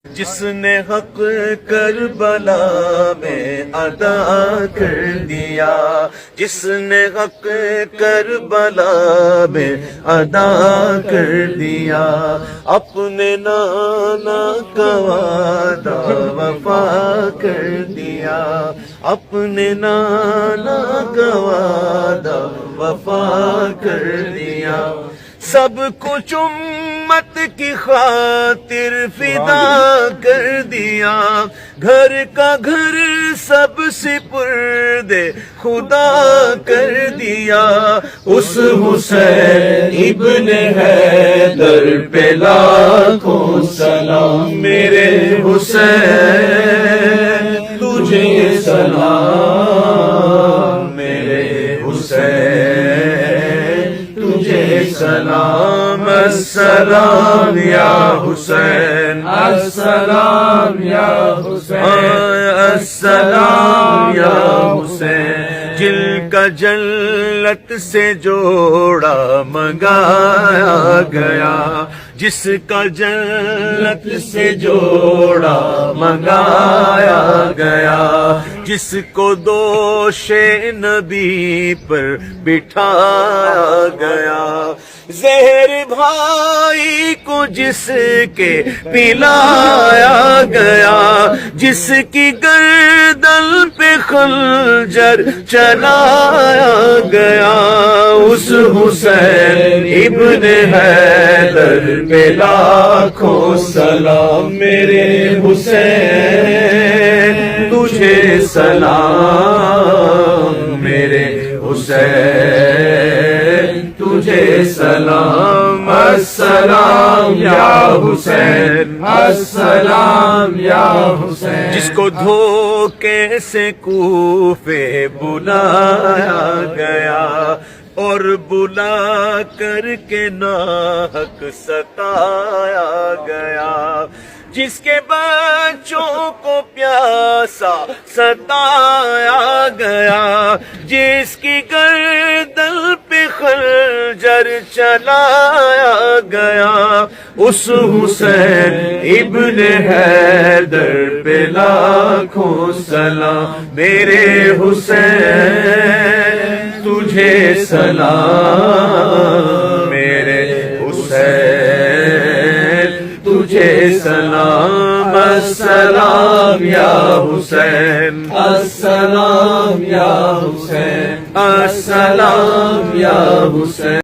جس نے حق کربلا میں ادا کر دیا، جس نے حق کربلا میں ادا کر دیا، اپنے نانا کا وعدہ وفا کر دیا، اپنے نانا کا وعدہ وفا کر دیا، سب کچھ امت کی خاطر فدا کر دیا، گھر کا گھر سب سپرد خدا کر دیا، اس حسین ابن حیدر پہ لاکھوں سلام، میرے حسین تجھے سلام، میرے حسین تجھے سلام، السلام یا حسین، السلام یا حسین، السلام یا حسین، جن کا جنت سے جوڑا منگایا گیا، جس کا جنت سے جوڑا منگایا گیا، جس کو دوش نبی پر بٹھایا گیا، زہر بھائی کو جس کے پلایا گیا، جس کی گردن پہ خنجر چلایا گیا، اس حسین ابن حیدر پہ لاکھوں سلام، میرے حسین تجھے سلام، میرے حسین تجھے سلام، السلام یا حسین، السلام یا حسین، جس کو دھوکے سے کوفے بلایا گیا اور بلا کر کے ناحق ستایا گیا، جس کے بچوں کو پیاسا ستایا گیا، جس کی گردن پہ خنجر چلایا گیا، اس حسین ابن حیدر پہ لاکھوں سلام، میرے حسین تجھے سلام، میرے حسین تجھے سلام، السلام یا حسین، السلام یا حسین، السلام یا حسین۔